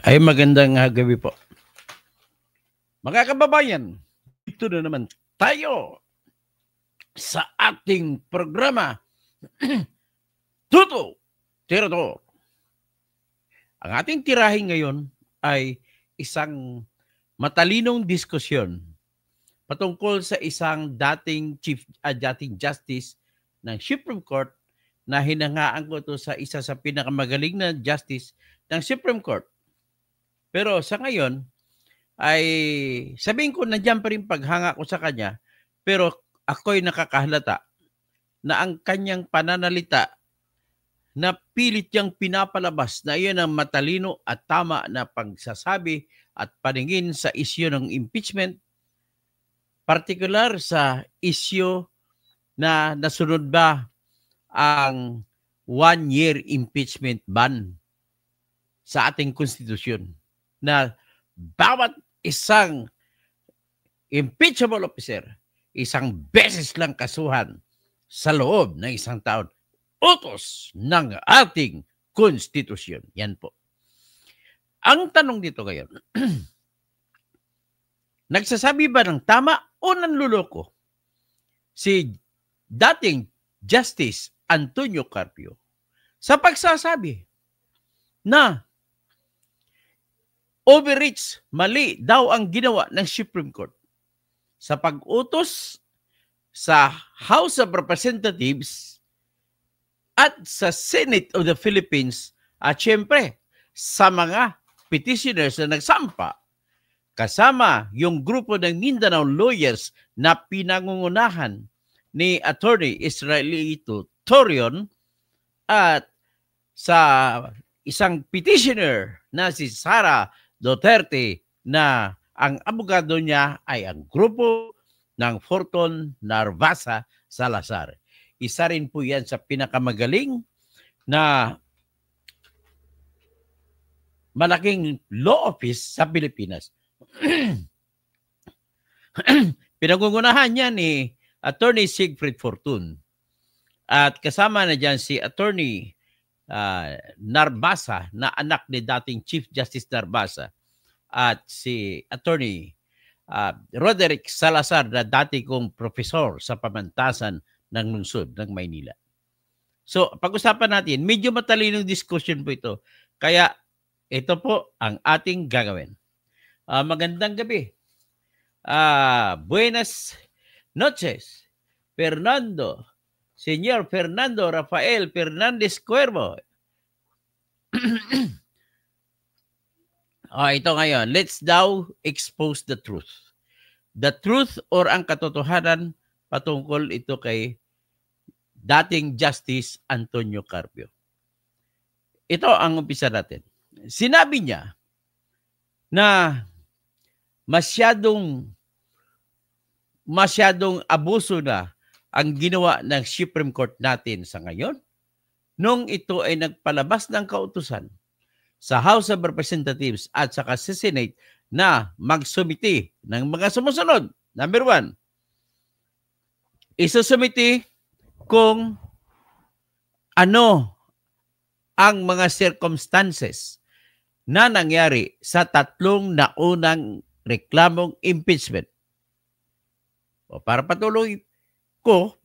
Ay magandang gabi po. Mga kababayan, ito na naman tayo sa ating programa Tuto Tirador. Ang ating tirahin ngayon ay isang matalinong diskusyon patungkol sa isang dating justice ng Supreme Court na hinangaan ko ito sa isa sa pinakamagaling na justice ng Supreme Court. Pero sa ngayon, ay sabihin ko nandiyan pa rin paghanga ko sa kanya, pero ako'y nakakahalata na ang kanyang pananalita na pilit niyang pinapalabas na iyon ang matalino at tama na pagsasabi at paningin sa isyu ng impeachment, partikular sa isyu na nasunod ba ang 1-year impeachment ban sa ating konstitusyon, na bawat isang impeachable officer, isang beses lang kasuhan sa loob ng isang taon, utos ng ating konstitusyon. Yan po. Ang tanong dito ngayon, nagsasabi ba ng tama o nanluloko si dating Justice Antonio Carpio sa pagsasabi na overreach, mali daw ang ginawa ng Supreme Court sa pag-utos sa House of Representatives at sa Senate of the Philippines at syempre sa mga petitioners na nagsampa kasama yung grupo ng Mindanao lawyers na pinangungunahan ni Attorney Israelito Torion at sa isang petitioner na si Sara Duterte na ang abogado niya ay ang grupo ng Fortun Narvasa Salazar. Isa rin po yan sa pinakamagaling na malaking law office sa Pilipinas. Pinangungunahan niya ni Attorney Siegfried Fortun at kasama na dyan si Attorney Narbasa na anak ni dating Chief Justice Narbasa at si Attorney Roderick Salazar na dati kong profesor sa pamantasan ng lungsod ng Maynila. So pag-usapan natin, medyo matalinong discussion po ito. Kaya ito po ang ating gagawin. Magandang gabi. Buenas noches, Fernando. Señor Fernando Rafael Fernandez Cuervo. Ito ngayon. Let's now expose the truth. The truth or ang katotohanan patungkol ito kay dating Justice Antonio Carpio. Ito ang umpisa natin. Sinabi niya na masyadong abuso na ang ginawa ng Supreme Court natin sa ngayon nung ito ay nagpalabas ng kautusan sa House of Representatives at saka sa Senate na magsumiti ng mga sumusunod. Number 1, isusumiti kung ano ang mga circumstances na nangyari sa 3 naunang reklamong impeachment. Para patuloy ko,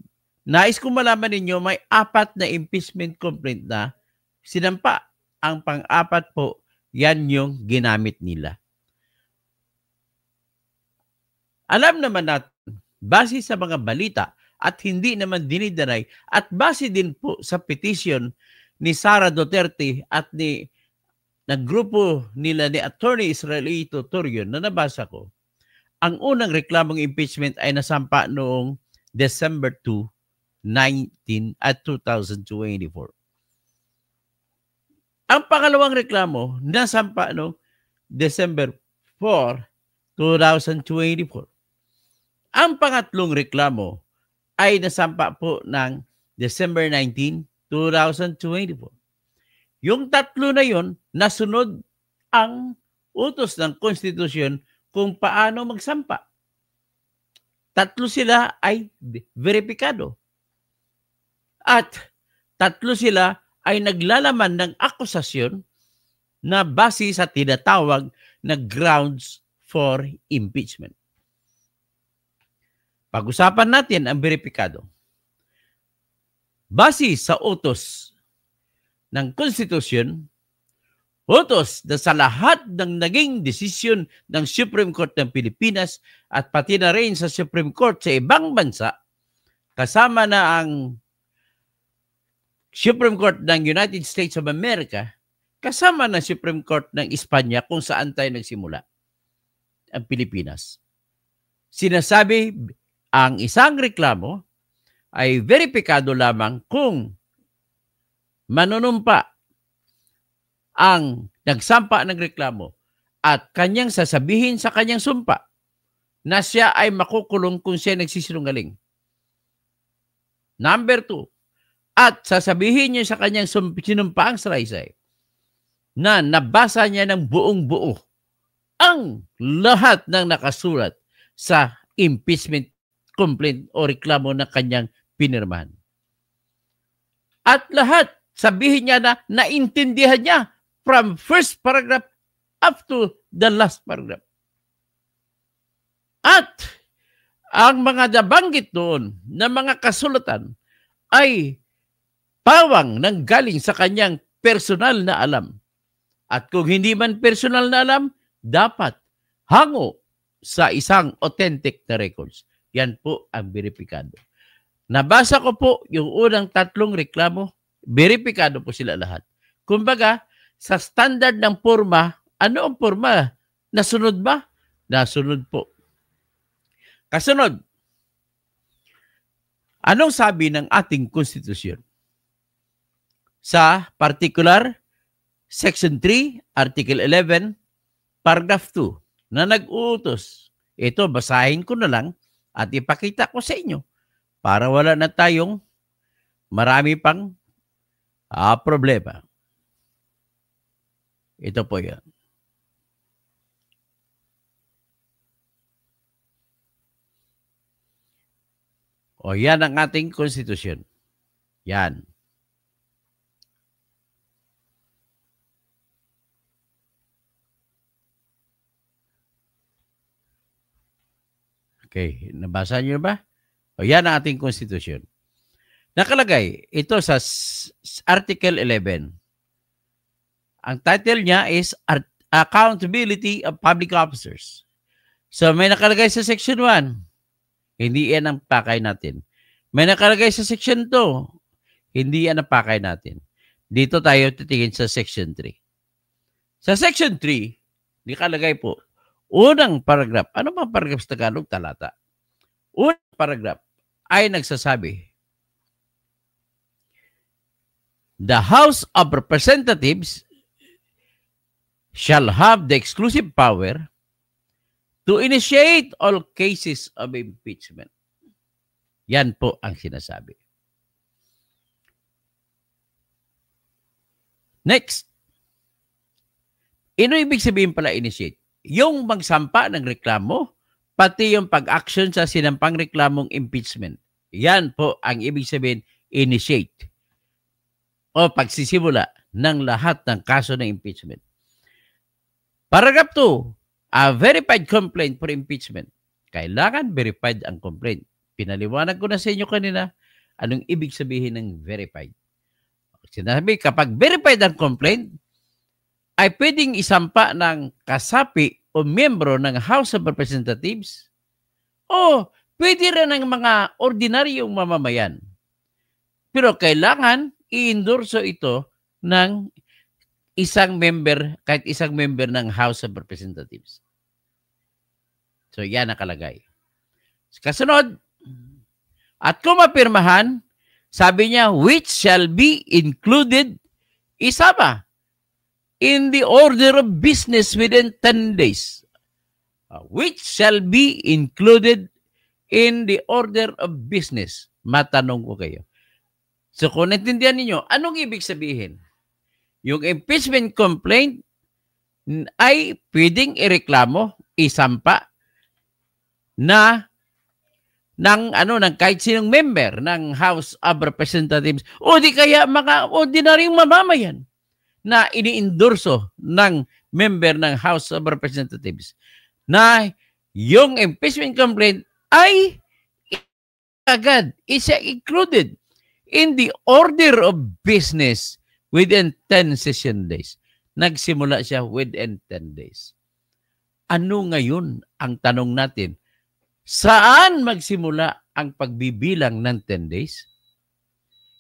nais kong malaman ninyo may 4 na impeachment complaint na sinampa. Ang pang-4 po, yan yung ginamit nila. Alam naman natin, base sa mga balita at hindi naman dinidanay at base din po sa petition ni Sara Duterte at ng grupo nila ni Attorney Israelito Torion na nabasa ko, ang unang reklamong impeachment ay nasampa noong December 2, 2024. Ang pangalawang reklamo nasampa noong December 4, 2024. Ang pangatlong reklamo ay nasampa po ng December 19, 2024. Yung 3 na yon, nasunod ang utos ng konstitusyon kung paano magsampa. 3 sila ay veripikado. At 3 sila ay naglalaman ng akusasyon na base sa tinatawag na grounds for impeachment. Pag-usapan natin ang beripikado. Base sa utos ng konstitusyon, utos na sa lahat ng naging desisyon ng Supreme Court ng Pilipinas at pati na rin sa Supreme Court sa ibang bansa, kasama na ang Supreme Court ng United States of America, kasama na Supreme Court ng Espanya kung saan tayo nagsimula, ang Pilipinas. Sinasabi, ang isang reklamo ay veripikado lamang kung manunumpa ang nagsampa ng reklamo at kanyang sasabihin sa kanyang sumpa na siya ay makukulong kung siya nagsisinungaling. Number 2, at sasabihin niya sa kanyang sinumpaang salaysay na nabasa niya ng buong buo ang lahat ng nakasulat sa impeachment complaint o reklamo na kanyang pinirmahan. At lahat, sabihin niya na naintindihan niya from first paragraph up to the last paragraph. At ang mga nabanggit doon na mga kasulatan ay pawang nanggaling sa kanyang personal na alam. At kung hindi man personal na alam, dapat hango sa isang authentic na records. Yan po ang veripikado. Nabasa ko po yung unang 3 reklamo, veripikado po sila lahat. Kumbaga, sa standard ng porma, ano ang porma? Nasunod ba? Nasunod po. Kasunod, anong sabi ng ating konstitusyon? Sa particular, Section 3, Article 11, Paragraph 2, na nag-uutos. Ito, basahin ko na lang at ipakita ko sa inyo para wala na tayong marami pang problema. Ito po yan. O yan ang ating konstitusyon. Yan. Okay, nabasa niyo ba? O yan ang ating konstitusyon. Nakalagay, ito sa Article 11. Ang title niya is Accountability of Public Officers. So may nakalagay sa Section 1. Hindi yan ang pakay natin. May nakalagay sa Section 2. Hindi yan ang pakay natin. Dito tayo titingin sa Section 3. Sa Section 3, nakalagay po, unang paragraph. Ano bang paragraph sa Tagalog? Talata. Unang paragraph ay nagsasabi, the House of Representatives shall have the exclusive power to initiate all cases of impeachment. Yan po ang sinasabi. Next. Ano ibig sabihin pala initiate? Yung magsampa ng reklamo, pati yung pag-action sa sinampang reklamong impeachment. Yan po ang ibig sabihin initiate o pagsisimula ng lahat ng kaso ng impeachment. Paragraph 2, a verified complaint for impeachment. Kailangan verified ang complaint. Pinaliwanag ko na sa inyo kanina anong ibig sabihin ng verified. Sinabi, kapag verified ang complaint, ay pwedeng isampa ng kasapi o miyembro ng House of Representatives o pwede rin ng mga ordinaryong mamamayan. Pero kailangan i-endorso ito ng isang member, kahit isang member ng House of Representatives. So yan nakalagay. Kasunod, at kung mapirmahan, sabi niya, which shall be included, isama in the order of business within 10 days. Which shall be included in the order of business. Matanong ko kayo. So kung naintindihan ninyo, anong ibig sabihin? Yung impeachment complaint ay pwedeng ireklamo, isampa na ng kahit sinong member ng House of Representatives o di kaya mga ordinaryong mamamayan na iniendorso ng member ng House of Representatives na yung impeachment complaint ay agad isa included in the order of business within 10 session days. Nagsimula siya within 10 days. Ano ngayon ang tanong natin? Saan magsimula ang pagbibilang ng 10 days?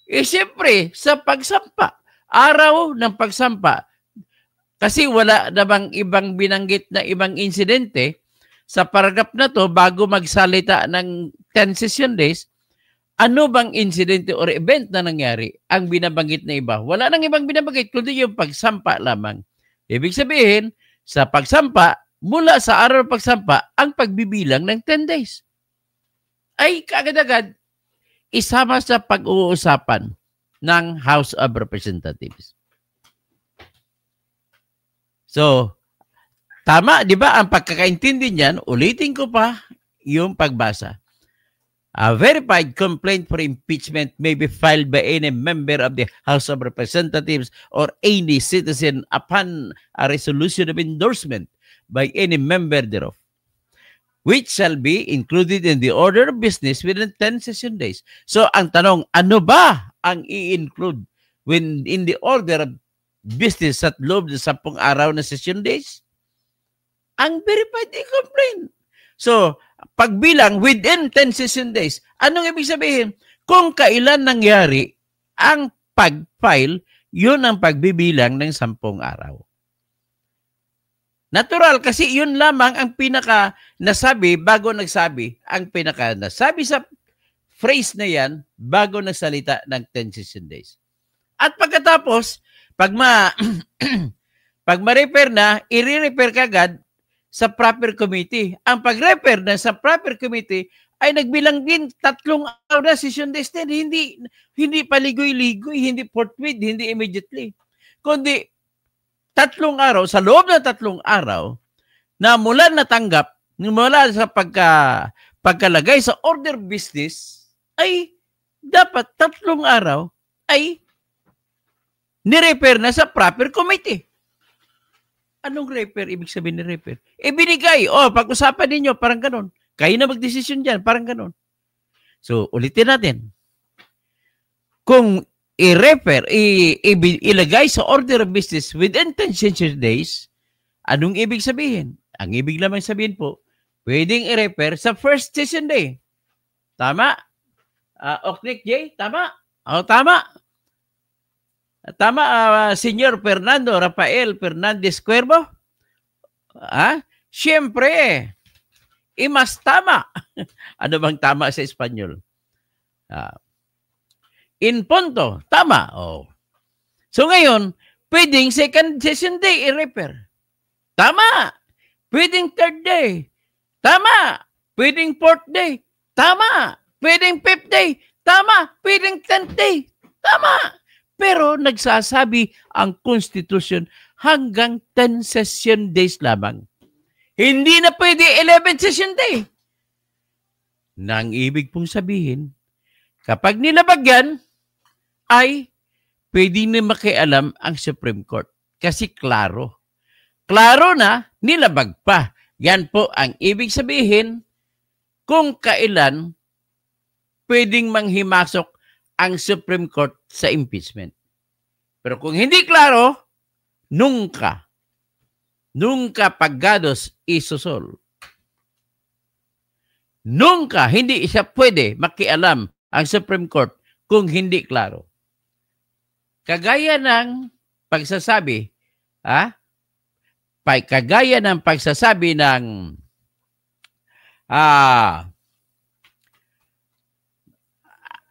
Siyempre, sa pagsampa. Araw ng pagsampa. Kasi wala namang ibang binanggit na ibang insidente sa paragraph na to bago magsalita ng 10 session days. Ano bang insidente or event na nangyari ang binabanggit na iba? Wala nang ibang binabanggit kundi yung pagsampa lamang. Ibig sabihin, sa pagsampa, mula sa araw ng pagsampa, ang pagbibilang ng 10 days. Ay kaagad-agad, isama sa pag-uusapan ng House of Representatives. So, tama, di ba? Ang pagkakaintindi niyan, ulitin ko pa yung pagbasa. A verified complaint for impeachment may be filed by any member of the House of Representatives or any citizen upon a resolution of endorsement by any member thereof, which shall be included in the order of business within 10 session days. So, ang tanong, ano ba ang i-include when in the order of business at loob ng 10 araw na session days? Ang verified complaint. So, pagbilang within 10 session days, anong ibig sabihin? Kung kailan nangyari ang pag-file, yun ang pagbibilang ng 10 araw. Natural, kasi yun lamang ang pinaka nasabi bago nagsabi. Ang pinaka nasabi sa phrase na yan bago nagsalita ng 10 session days. At pagkatapos, pag ma-refer na, i-refer kagad sa proper committee. Ang pag-refer na sa proper committee ay nagbilang din 3 araw na session days din. Hindi paligoy-ligoy, hindi forthwith, hindi immediately. Kundi 3 araw, sa loob ng 3 araw, na mula natanggap, mula sa pagkalagay sa order business, ay dapat 3 araw ay ni-refer na sa proper committee. Anong refer? Ibig sabihin ni refer? Binigay. Pag-usapan ninyo, parang ganon. Kayo na mag-desisyon dyan, parang ganon. So, ulitin natin. Kung i-refer, ilagay sa order of business within 10 session days, anong ibig sabihin? Ang ibig lamang sabihin po, pwedeng i-refer sa first session day. Tama? Oknik J, tama? Tama. Tama, Senyor Fernando Rafael Fernandez Cuervo? Siyempre, mas tama. Ano bang tama sa Espanyol? In punto, tama. So ngayon, pwedeng second session day i-refer. Tama. Pwedeng third day. Tama. Pwedeng fourth day. Tama. Pwedeng fifth day. Tama. Pwedeng 10th day. Tama. Pero nagsasabi ang Constitution hanggang 10 session days lamang. Hindi na pwede 11 session day. Nang ibig pong sabihin, kapag nilabagyan, ay pwede na makialam ang Supreme Court. Kasi klaro. Klaro na, nilabag pa. Yan po ang ibig sabihin kung kailan pwedeng manghimasok ang Supreme Court sa impeachment. Pero kung hindi klaro, nunca paggados isusol. Nunca, hindi siya pwede makialam ang Supreme Court kung hindi klaro. Kagaya ng pagsasabi, kagaya ng pagsasabi ng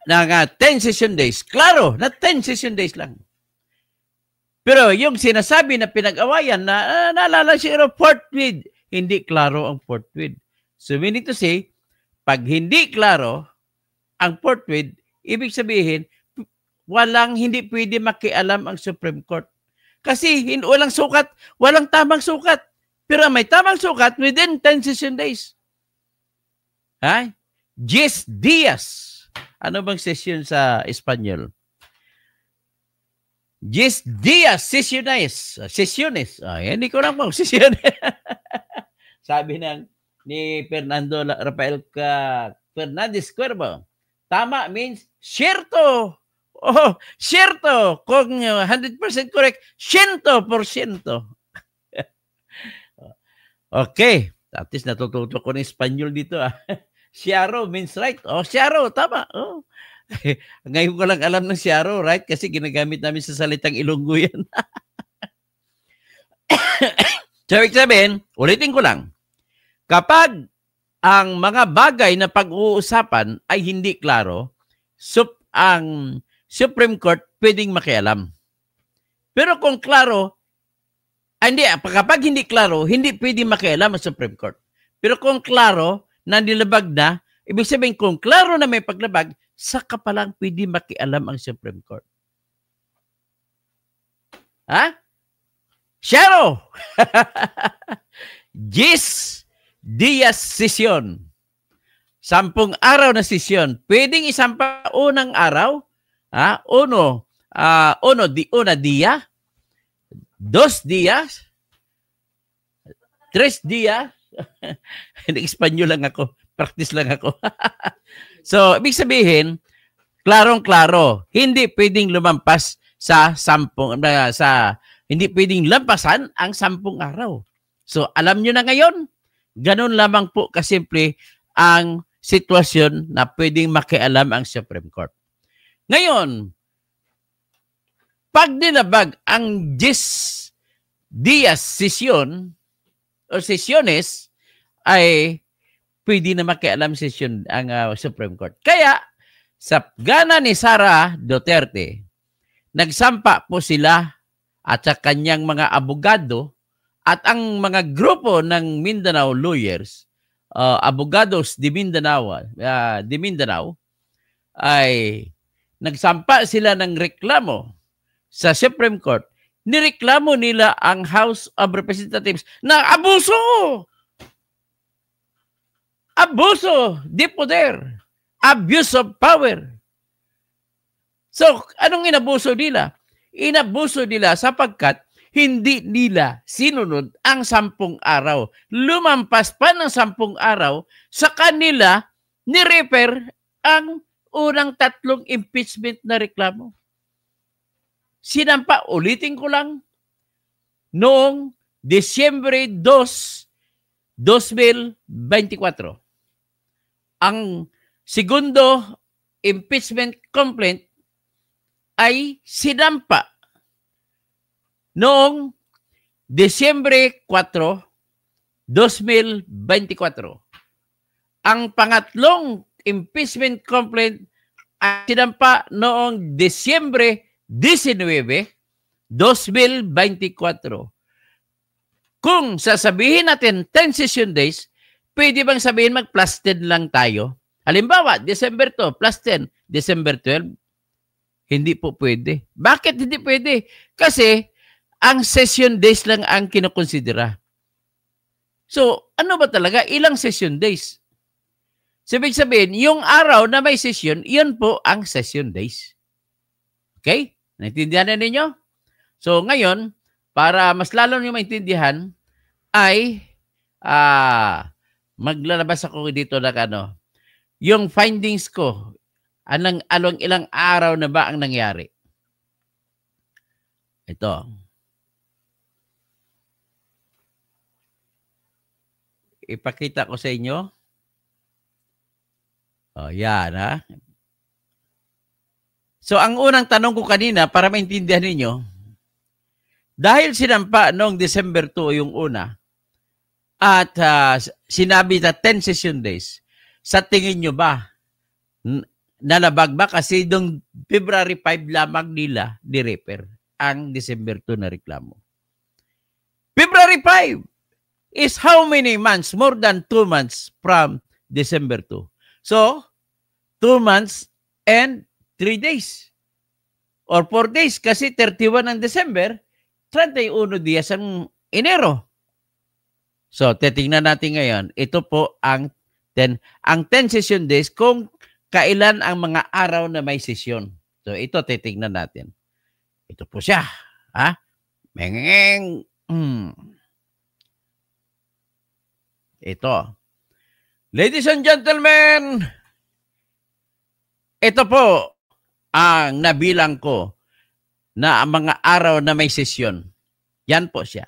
ng 10 session days. Klaro, na 10 session days lang. Pero yung sinasabi na pinag-awayan na naalala siguro forthwith, hindi klaro ang forthwith. So meaning to say, pag hindi klaro ang forthwith, ibig sabihin, hindi pwede makialam ang Supreme Court. Kasi walang sukat, walang tamang sukat. Pero may tamang sukat within 10 session days. 10 días. Ano bang session sa Espanyol? 10 días sesiones. Hindi ko lang po, sesiones. Sabi ni Fernando Rafael Fernandez Cuervo, tama means cierto. Oh, cierto. Kung 100% correct, 100%. Okay. At least natututo ko ng Espanyol dito. Ciaro means right. Oh, ciaro, tama. Oh. Ngayon ko lang alam ng ciaro, right? Kasi ginagamit namin sa salitang Ilonggo yan. So, ibig sabihin, ulitin ko lang. Kapag ang mga bagay na pag-uusapan ay hindi klaro, ang Supreme Court pwedeng makialam. Pero kung klaro, kapag hindi klaro, hindi pwedeng makialam ang Supreme Court. Pero kung klaro, na nilabag na, ibig sabihin kung klaro na may paglabag, saka pa lang pwede makialam ang Supreme Court. Ha? Sharo! 10 días sesyon. 10 araw na sesyon. Pwedeng isampa unang araw, una día, 2 días, 3 días. Espanyol lang ako. Practice lang ako. So, ibig sabihin, klarong-klaro, hindi pwedeng lumampas sa 10, hindi pwedeng lampasan ang 10 araw. So, alam nyo na ngayon, ganun lamang po kasimple ang sitwasyon na pwedeng makialam ang Supreme Court. Ngayon, pag nilabag ang 10 días sesyon o sesiones, ay pwede na makialam sesyon ang Supreme Court. Kaya, sa gana ni Sara Duterte, nagsampa po sila at sa kanyang mga abogado at ang mga grupo ng Mindanao lawyers, abogados de Mindanao, ay nagsampa sila ng reklamo sa Supreme Court. Nireklamo nila ang House of Representatives na abuso de poder, abuse of power. So, anong inabuso nila? Inabuso nila sapagkat hindi nila sinunod ang 10 araw. Lumampas pa ng 10 araw, sa kanila ni-refer ang unang 3 impeachment na reklamo. Sinampa, ulitin ko lang, noong Disyembre 2, 2024. Ang segundo impeachment complaint ay sinampa noong Disyembre 4, 2024. Ang pangatlong impeachment complaint ay sinampa noong Disyembre 19, 2024. Kung sasabihin natin 10 session days, pwede bang sabihin mag-plus 10 lang tayo? Halimbawa, December 2, plus 10, December 12, hindi po pwede. Bakit hindi pwede? Kasi, ang session days lang ang kinukonsidera. So, ano ba talaga? Ilang session days? Sabihin sabihin, yung araw na may session, yun po ang session days. Okay? Naintindihan na ninyo? So, ngayon, para mas lalo nyo maintindihan, ay maglalabas ako dito na yung findings ko, ilang araw na ba ang nangyari? Ito. Ipakita ko sa inyo. Oh, yan ha. So, ang unang tanong ko kanina, para maintindihan ninyo, dahil sinampa noong December 2 yung una, at sinabi na 10 session days, sa tingin nyo ba, nalabag ba? Kasi noong February 5 lamang nila ni-refer ang December 2 na reklamo. February 5 is how many months? More than 2 months from December 2. So, 2 months and 3 days. Or 4 days kasi 31 ng December, 31 días ang Enero. So, titingnan natin ngayon. Ito po ang 10 session days kung kailan ang mga araw na may session. So, ito titingnan natin. Ito po siya. Ha? Mengeng. Ito. Ladies and gentlemen, ito po ang nabilang ko na mga araw na may sesyon. Yan po siya.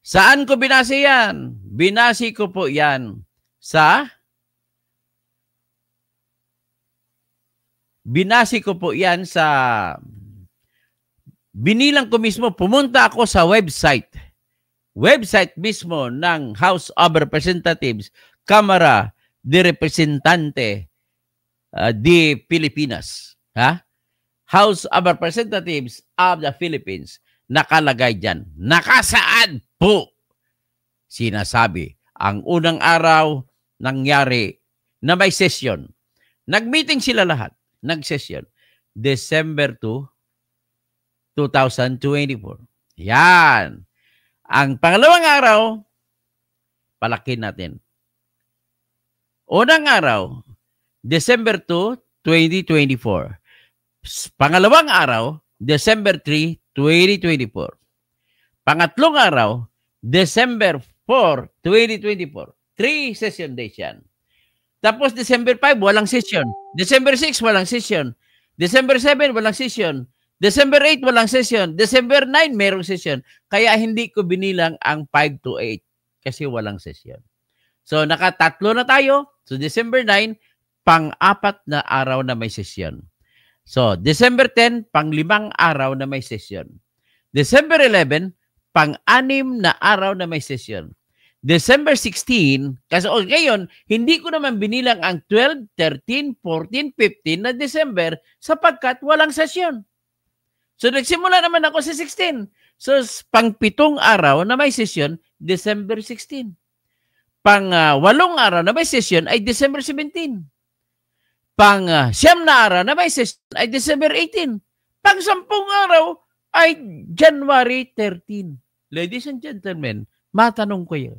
Saan ko binasi yan? Binasi ko po yan sa binilang ko mismo, pumunta ako sa website mismo ng House of Representatives, Cámara de Representante de Pilipinas. Ha? House of Representatives of the Philippines. Nakalagay dyan. Nakasaad po. Sinasabi, ang unang araw nangyari na may session. Nag-meeting sila lahat. Nag-session. December 2, 2024. Yan. Ang pangalawang araw, palakin natin. Unang araw, December 2, 2024. Pangalawang araw, December 3, 2024. Pangatlong araw, December 4, 2024. 3 session days yan. Tapos December 5, walang session. December 6, walang session. December 7, walang session. December 8, walang session. December 9, merong session. Kaya hindi ko binilang ang 5 to 8 kasi walang session. So, nakatatlo na tayo. So, December 9, pang-apat na araw na may session. So, December 10, pang-limang araw na may session. December 11, pang-anim na araw na may session. December 16, kasi ngayon, hindi ko naman binilang ang 12, 13, 14, 15 na December sapagkat walang session. So, nagsimula naman ako sa 16. So, pang-pitong araw na may session, December 16. Pang-walong araw na may session ay December 17. Pang-siyam na araw na may session ay December 18. Pang-sampung araw ay January 13. Ladies and gentlemen, matanong ko yun.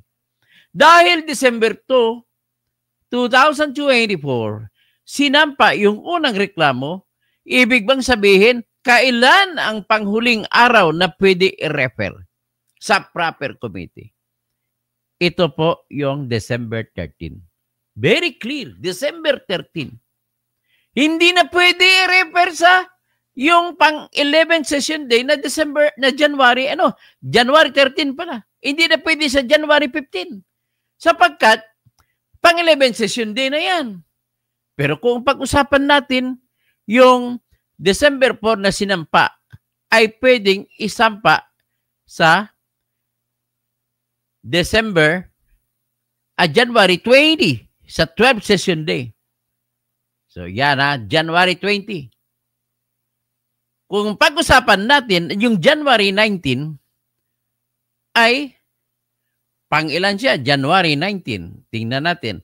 Dahil December 2, 2024, sinampa yung unang reklamo, ibig bang sabihin, kailan ang panghuling araw na pwede i-refer sa proper committee? Ito po yung December 13. Very clear, December 13. Hindi na pwede i-refer sa yung pang-11 session day na January 13 pala. Hindi na pwede sa January 15. Sapagkat, pang-11 session day na yan. Pero kung pag-usapan natin, yung December 4 na sinampa ay pwedeng isampa sa January 20 sa 12 session day. So, yan January 20. Kung pag-usapan natin, yung January 19 ay pang-ilan siya? January 19. Tingnan natin.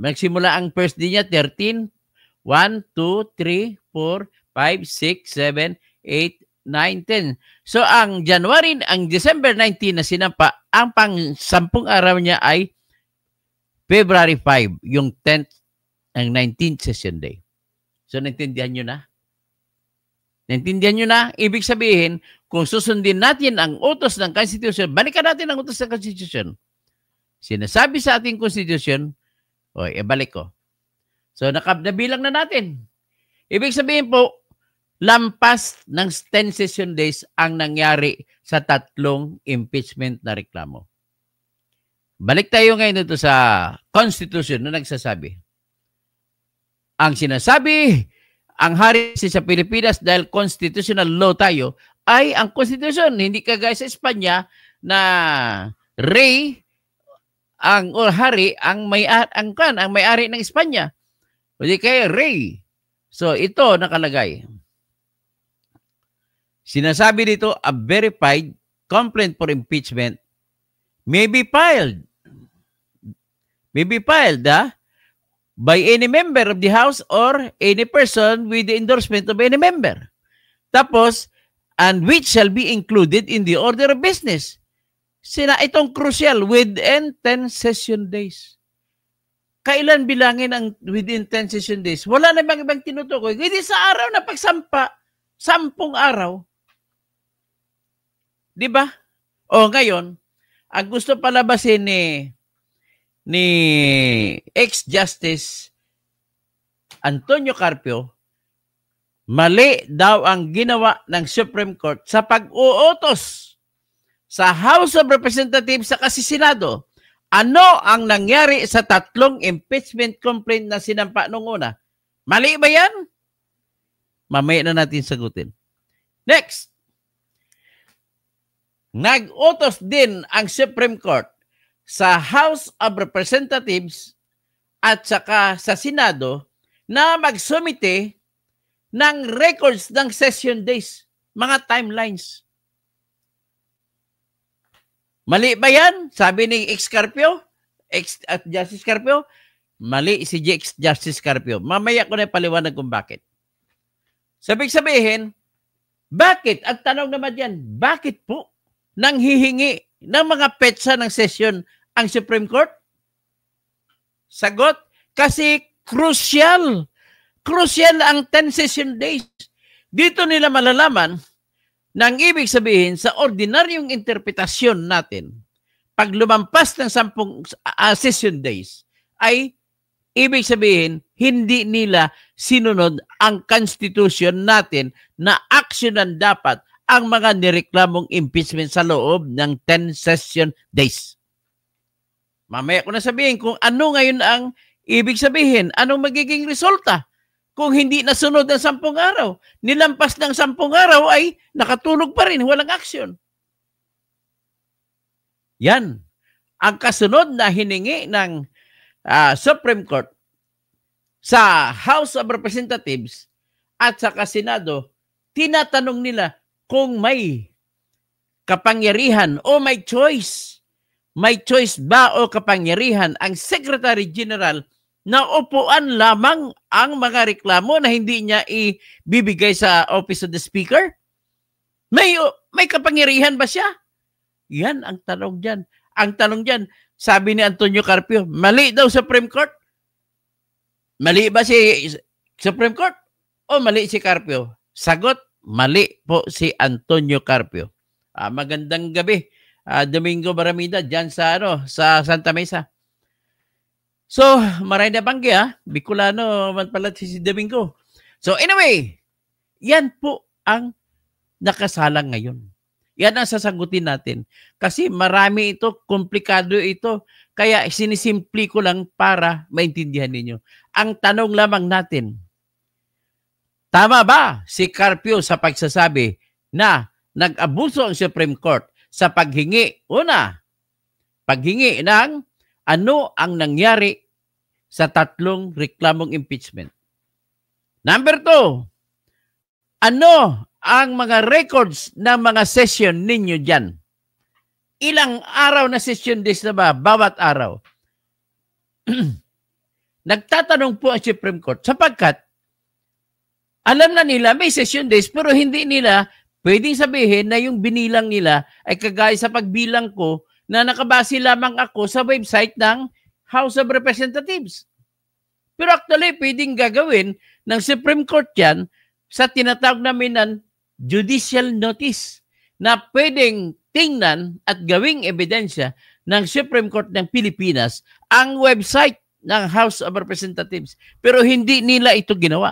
Nagsimula ang first day niya, 13. 1, 2, 3, 4, 5, 6, 7, 8, 9, 10. So, ang December 19 na sinampa, ang pang-10 araw niya ay February 5, yung 10th, ang 19th session day. So, naintindihan nyo na? Naintindihan nyo na? Ibig sabihin, kung susundin natin ang utos ng Constitution, balikan natin ang utos ng Constitution. Sinasabi sa ating Constitution, balik ko. So, nabilang na natin. Ibig sabihin po, lampas ng 10 session days ang nangyari sa 3 impeachment na reklamo. Balik tayo ngayon dito sa Constitution na nagsasabi. Ang sinasabi, ang hari sa Pilipinas dahil constitutional law tayo, ay ang Constitution. Hindi kagaya sa Espanya na rey o hari ang may-ari ng Espanya. Hindi kaya rey. So ito nakalagay. Sinasabi dito, a verified complaint for impeachment may be filed by any member of the House or any person with the endorsement of any member. Tapos, and which shall be included in the order of business. Itong crucial, within 10 session days. Kailan bilangin ang within 10 session days? Wala namang ibang tinutukoy. Hindi sa araw na pagsampa. 10 araw. Di ba? O ngayon, ang gusto palabasin ni ex-Justice Antonio Carpio, mali daw ang ginawa ng Supreme Court sa pag-uutos sa House of Representatives sa Senado. Ano ang nangyari sa 3 impeachment complaint na sinampa nung una? Mali ba yan? Mamaya na natin sagutin. Next. Nag-utos din ang Supreme Court sa House of Representatives at saka sa Senado na magsumite ng records ng session days, mga timelines. Mali ba yan? Sabi ni Justice Carpio, mali si Justice Carpio. Mamaya ko na paliwanag kung bakit. Sabihin, bakit? Ang tanong naman yan, bakit po nang hihingi ng mga petsa ng session ang Supreme Court? Sagot, kasi crucial. Crucial ang 10 session days. Dito nila malalaman na ang ibig sabihin sa ordinaryong interpretasyon natin, pag lumampas ng 10 session days, ay ibig sabihin, hindi nila sinunod ang Constitution natin na aksyonan dapat ang mga nireklamong impeachment sa loob ng 10 session days. Mamaya ko na sabihin kung ano ngayon ang ibig sabihin, anong magiging resulta kung hindi nasunod ang 10 araw. Nilampas ng 10 araw ay nakatulog pa rin, walang aksyon. Yan. Ang kasunod na hiningi ng Supreme Court sa House of Representatives at sa Senado, tinatanong nila kung may kapangyarihan o may choice. May choice ba o kapangyarihan ang Secretary General na upuan lamang ang mga reklamo na hindi niya ibibigay sa Office of the Speaker? May kapangyarihan ba siya? Yan ang tanong dyan. Ang tanong dyan, sabi ni Antonio Carpio, mali daw Supreme Court? Mali ba si Supreme Court o mali si Carpio? Sagot, mali po si Antonio Carpio. Magandang gabi, Domingo Baramida, dyan sa Santa Mesa. So, maray na banggi Bicolano man pala si Domingo. So anyway, yan po ang nakasalang ngayon. Yan ang sasagutin natin. Kasi marami ito, komplikado ito. Kaya sinisimple ko lang para maintindihan ninyo. Ang tanong lamang natin, tama ba si Carpio sa pagsasabi na nag-abuso ang Supreme Court sa paghingi ng ano ang nangyari sa 3 reklamong impeachment? Number 2, ano ang mga records ng mga session ninyo dyan? Ilang araw na session days na ba bawat araw? Nagtatanong po ang Supreme Court sapagkat alam na nila may session days pero hindi nila pwedeng sabihin na yung binilang nila ay kagaya sa pagbilang ko na nakabase lamang ako sa website ng House of Representatives. Pero actually, pwedeng gagawin ng Supreme Court yan sa tinatawag namin ng judicial notice na pwedeng tingnan at gawing ebidensya ng Supreme Court ng Pilipinas ang website ng House of Representatives. Pero hindi nila ito ginawa.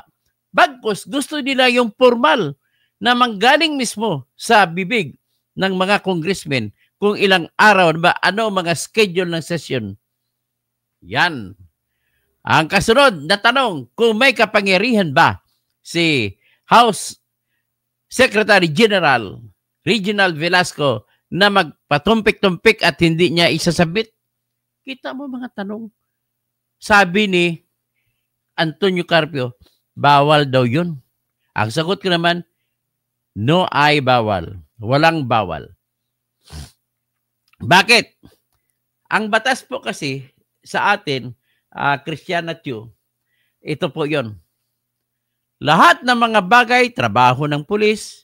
Bagkus, gusto nila yung formal na manggaling mismo sa bibig ng mga congressmen kung ilang araw ba, ano mga schedule ng session. Yan. Ang kasunod na tanong, kung may kapangyarihan ba si House Secretary General Reginald Velasco na magpatumpik-tumpik at hindi niya isasabit? Kita mo mga tanong. Sabi ni Antonio Carpio, bawal daw yun. Ang sagot ko naman, no ay bawal. Walang bawal. Bakit? Ang batas po kasi sa atin, Christiana Chu, ito po yon. Lahat ng mga bagay, trabaho ng pulis,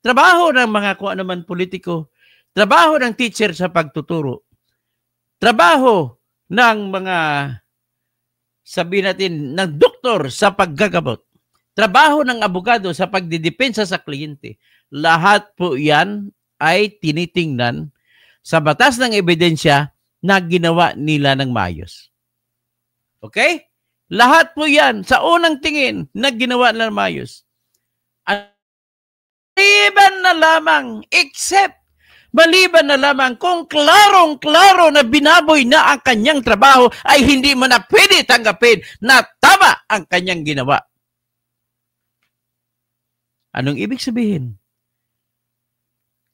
trabaho ng mga kung ano man politiko, trabaho ng teacher sa pagtuturo, trabaho ng mga, sabihin natin, ng doktor sa paggagamot, trabaho ng abogado sa pagdidepensa sa kliyente, lahat po yan ay tinitingnan sa batas ng ebidensya na ginawa nila ng maayos. Okay? Lahat po yan sa unang tingin na ginawa nila ng maayos. Maliban na lamang, maliban na lamang kung klarong-klaro na binaboy na ang kanyang trabaho ay hindi mo na pwede tanggapin na tama ang kanyang ginawa. Anong ibig sabihin?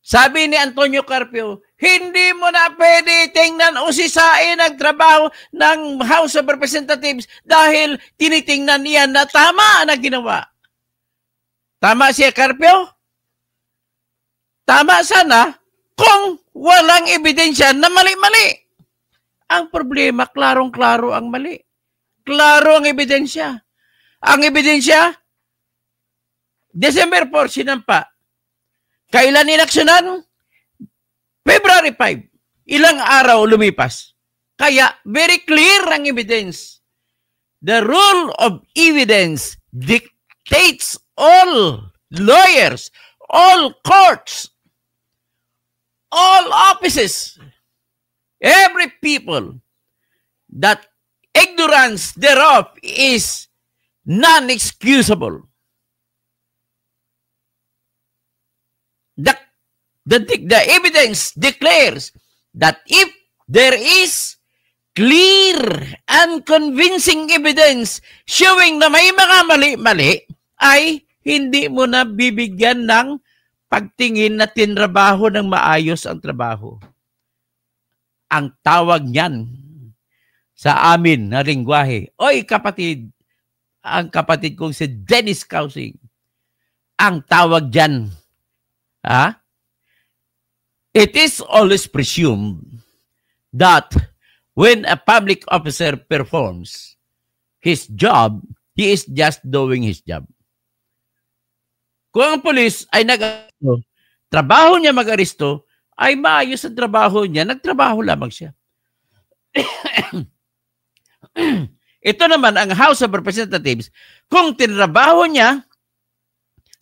Sabi ni Antonio Carpio, hindi mo na pwede tingnan o sisain ang trabaho ng House of Representatives dahil tinitingnan niya na tama na ginawa. Tama siya, Carpio? Tama sana kung walang ebidensya na mali-mali. Ang problema, klarong-klaro ang mali. Klaro ang ebidensya. Ang ebidensya, December 4, sinampa. Kailan inaksyonan? February 5. Ilang araw lumipas. Kaya, very clear ang evidence. The rule of evidence dictates all lawyers, all courts, all offices, every people, that ignorance thereof is non-excusable. The evidence declares that if there is clear and convincing evidence showing na may mga mali-mali, ay hindi mo na bibigyan ng pagtingin na tinrabaho ng maayos ang trabaho. Ang tawag niyan sa amin na lingwahe, oy kapatid, ang kapatid kong si Dennis Causing, ang tawag diyan, it is always presumed that when a public officer performs his job, he is just doing his job. Kung ang pulis ay nag-aristo, trabaho niya mag-aristo, ay maayos ang trabaho niya, nagtrabaho lamang siya. Ito naman ang House of Representatives, kung tinrabaho niya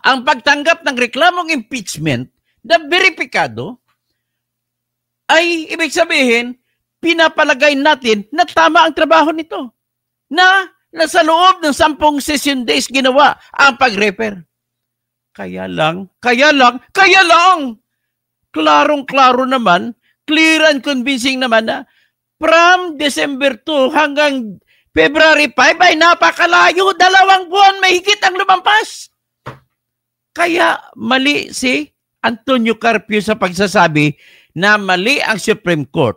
ang pagtanggap ng reklamong impeachment na beripikado, ay ibig sabihin, pinapalagay natin na tama ang trabaho nito. Na nasa loob ng 10 session days ginawa ang pag-refer. Kaya lang, klarong-klaro naman, clear and convincing naman na from December 2 hanggang February 5 ay napakalayo, 2 buwan mahigit ang lumampas. Kaya mali si Antonio Carpio sa pagsasabi na mali ang Supreme Court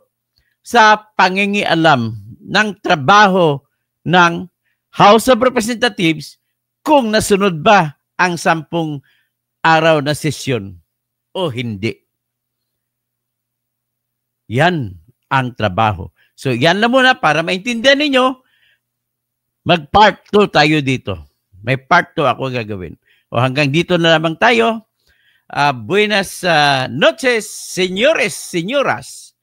sa pangingialam ng trabaho ng House of Representatives kung nasunod ba ang 10 araw na sesyon o hindi. Yan ang trabaho. So yan lang muna para maintindihan ninyo. Mag-part 2 tayo dito. May part 2 ako gagawin. O hanggang dito na lamang tayo. Buenas noches, señores, señoras.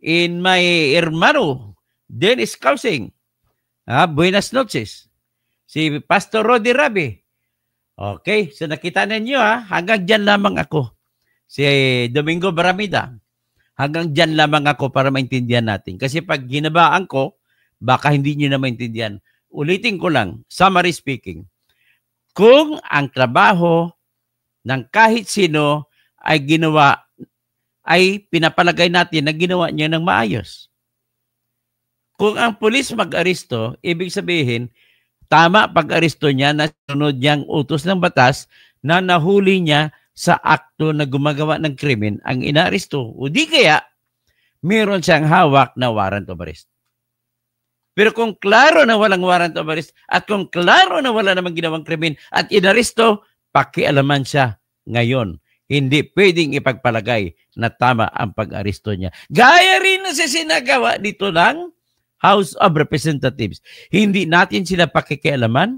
In my hermano, Dennis Causing. Buenas noches. Si Pastor Rodi Rabi. Okay, so nakita ninyo hanggang dyan lamang ako. Si Domingo Baramida. Hanggang dyan lamang ako para maintindihan natin. Kasi pag ginabaan ko, baka hindi nyo na maintindihan. Ulitin ko lang, summary speaking. Kung ang trabaho ng kahit sino ay ginawa, ay pinapalagay natin na ginawa niya ng maayos. Kung ang pulis mag-aristo, ibig sabihin, tama pag-aristo niya na sunod niyang utos ng batas na nahuli niya sa akto na gumagawa ng krimen ang inaaristo. O di kaya, meron siyang hawak na warrant of arrest. Pero kung klaro na walang warrant of arrest at kung klaro na wala namang ginawang krimen at inaristo, pakialaman siya ngayon. Hindi pwedeng ipagpalagay na tama ang pag-aristo niya. Gaya rin na sinagawa dito ng House of Representatives. Hindi natin sila pakikialaman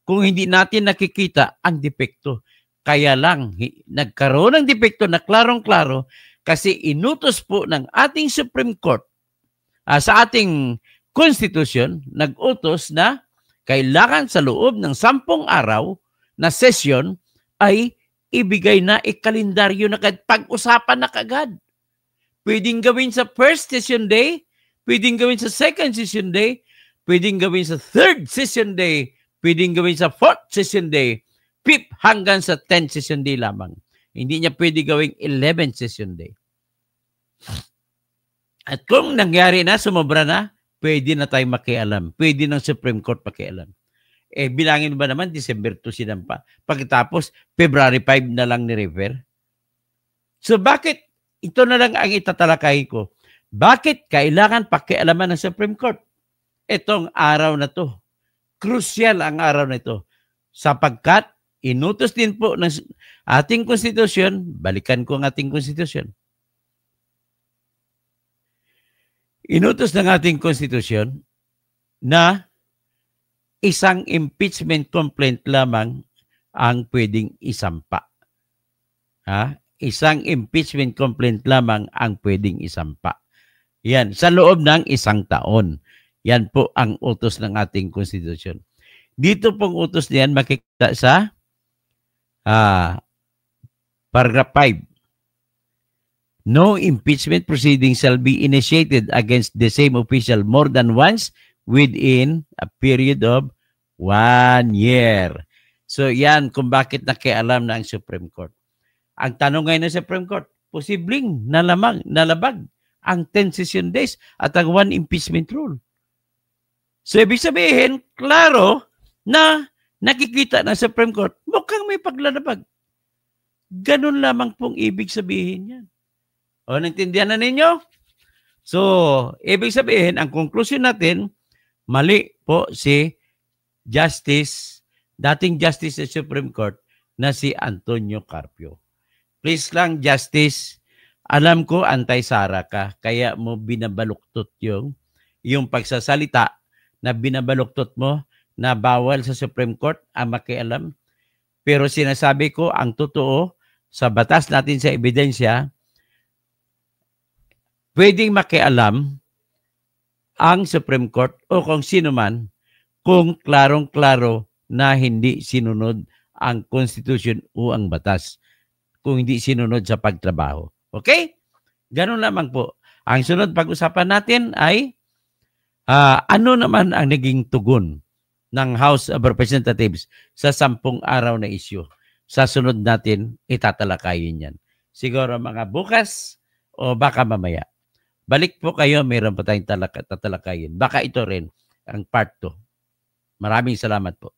kung hindi natin nakikita ang depekto. Kaya lang, nagkaroon ng depekto na klarong-klaro kasi inutos po ng ating Supreme Court sa ating Constitution nag-utos na kailangan sa loob ng 10 araw na session ay ibigay na kalendaryo na pag-usapan na kagad. Pwedeng gawin sa first session day, pwedeng gawin sa second session day, pwedeng gawin sa third session day, pwedeng gawin sa fourth session day, fifth hanggang sa 10th session day lamang. Hindi niya pwede gawing 11th session day. At kung nangyari na, sumobra na, pwede na tayong makialam. Pwede ng Supreme Court makialam. Bilangin ba naman, December 2 sinampa. Pagkatapos, February 5 na lang ni-refer. So bakit, ito na lang ang itatalakay ko, bakit kailangan pakialaman ng Supreme Court? Itong araw na to. Crucial ang araw na ito. Sapagkat, inutos din po ng ating konstitusyon, balikan ko ang ating konstitusyon. Inutos ng ating konstitusyon na isang impeachment complaint lamang ang pwedeng isampa. Isang impeachment complaint lamang ang pwedeng isampa. Yan, sa loob ng 1 taon. Yan po ang utos ng ating konstitusyon. Dito pong utos niyan makikita sa paragraph 5. No impeachment proceeding shall be initiated against the same official more than once within a period of 1 year. So yan kung bakit nakialam na ang Supreme Court. Ang tanong ngayon ng Supreme Court, posibleng nalabag ang 10 session days at ang 1 impeachment rule. So ibig sabihin, klaro na nakikita ng Supreme Court, mukhang may paglalabag. Ganun lamang pong ibig sabihin yan. O, naintindihan na ninyo? So, ibig sabihin, ang conclusion natin, mali po si dating Justice sa Supreme Court na si Antonio Carpio. Please lang, Justice, alam ko anti-Sara ka, kaya mo binabaluktot yung pagsasalita na binabaluktot mo na bawal sa Supreme Court ang makialam. Pero sinasabi ko, ang totoo, sa batas natin sa ebidensya, pwedeng makialam ang Supreme Court o kung sino man kung klarong-klaro na hindi sinunod ang Constitution o ang batas. Kung hindi sinunod sa pagtrabaho. Okay? Ganun lamang po. Ang sunod pag-usapan natin ay ano naman ang naging tugon ng House of Representatives sa 10 araw na issue. Sa sunod natin, itatalakayin yan. Siguro mga bukas o baka mamaya. Balik po kayo, mayroon pa tayong tatalakayin. Baka ito rin ang part 2. Maraming salamat po.